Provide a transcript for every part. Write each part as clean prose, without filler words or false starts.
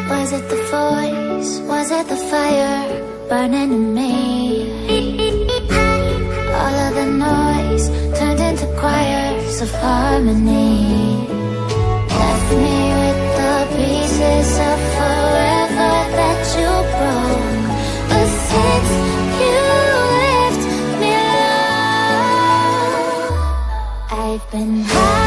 Was it the voice? Was it the fire burning in me? All of the noise turned into choirs of harmony. Left me with the pieces of forever that you broke. But since you left me alone, I've been high.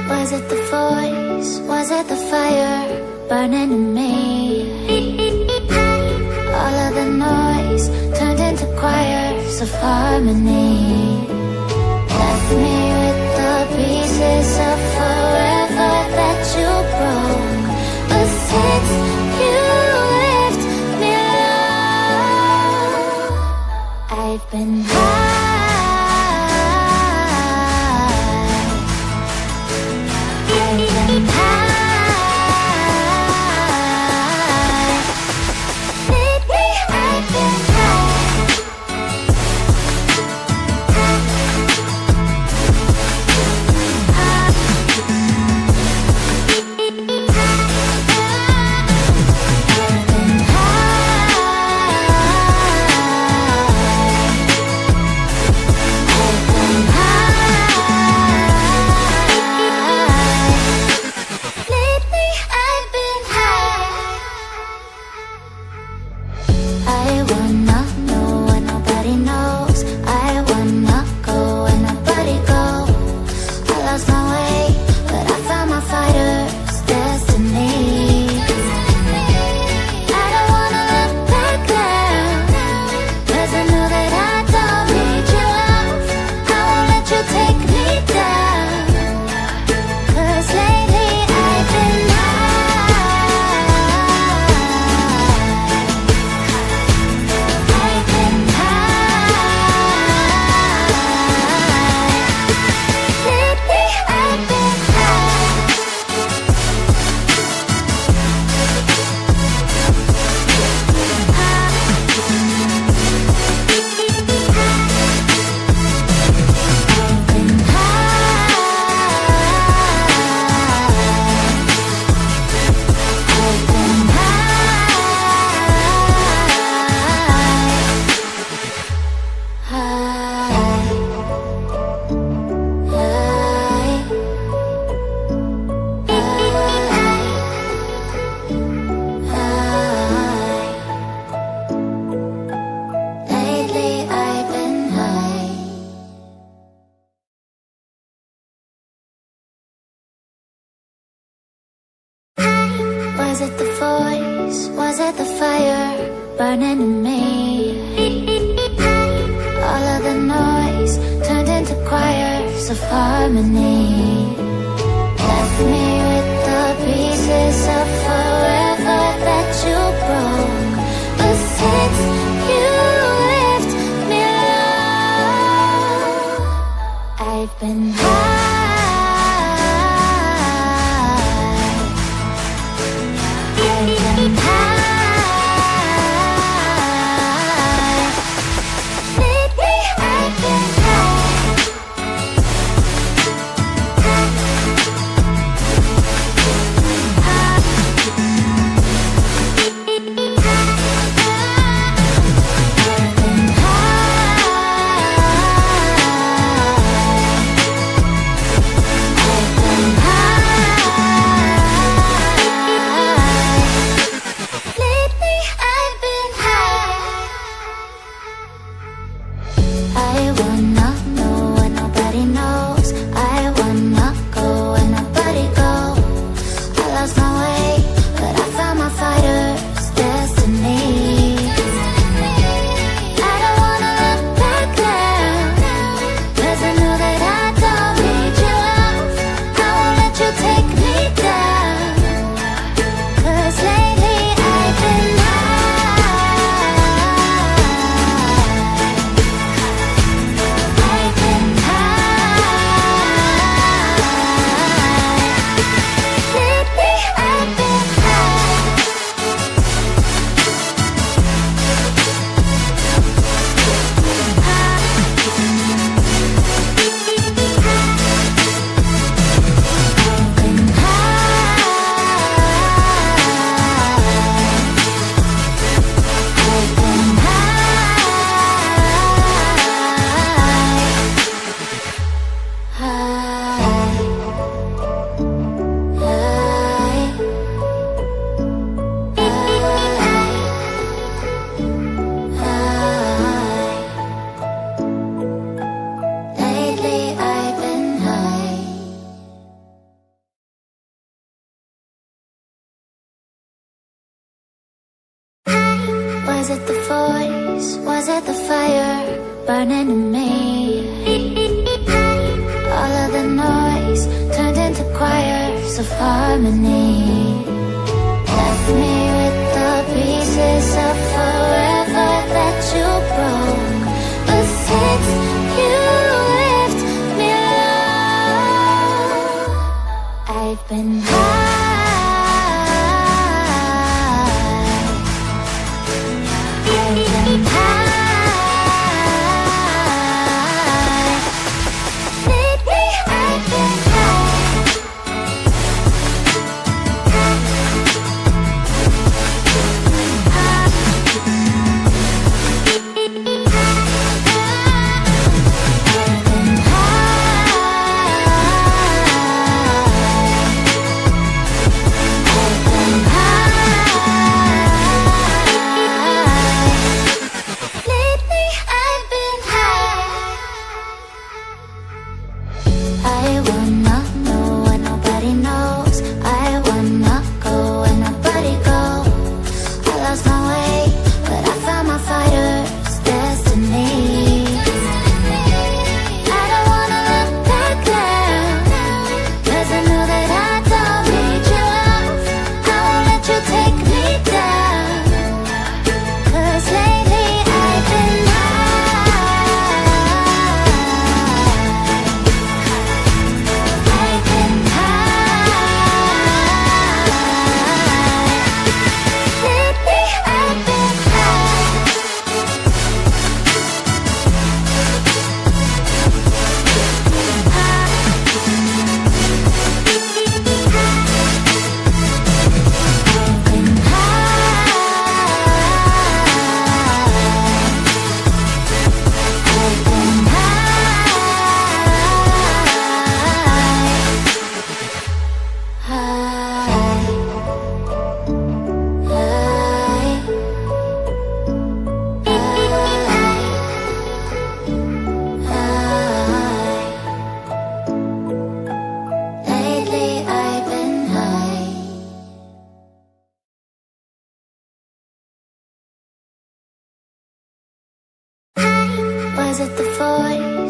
Was it the voice? Was it the fire burning in me? All of the noise turned into choirs of harmony. Left me with the pieces of forever that you broke. But since you left me alone, I've been high. Was it the voice? Was it the fire burning in me? All of the noise turned into choirs of harmony. Left me with the pieces of forever that you broke. But since you left me alone, I've been high. Was it the voice? Was it the fire burning in me? All of the noise turned into choirs of harmony. Left me with the pieces of forever that you broke. But since you left me alone, I've been high.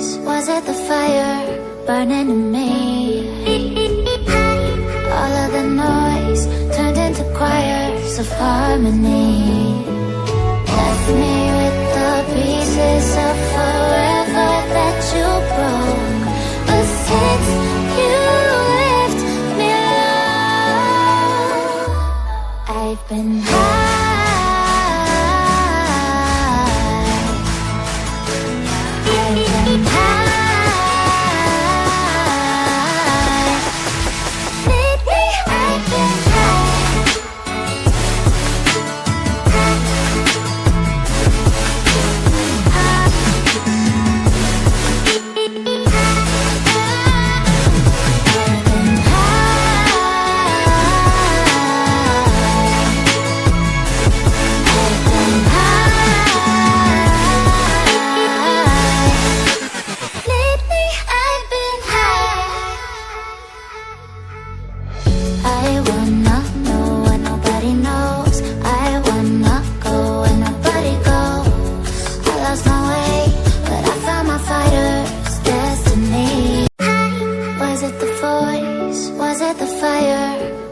voice? Was it the fire burning in me? All of the noise turned into choirs of harmony. Left me with the pieces of forever that you broke. But since you left me alone, I've been high. I've been high. Lately I've been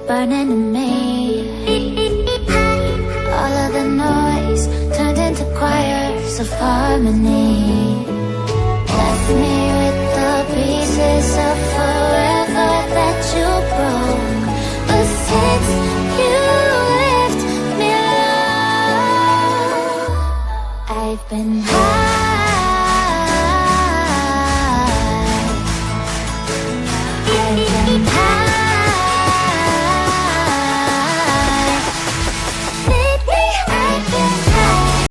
burning in me. All of the noise turned into choirs of harmony. Left me with the pieces of forever that you broke. But since you left me alone, I've been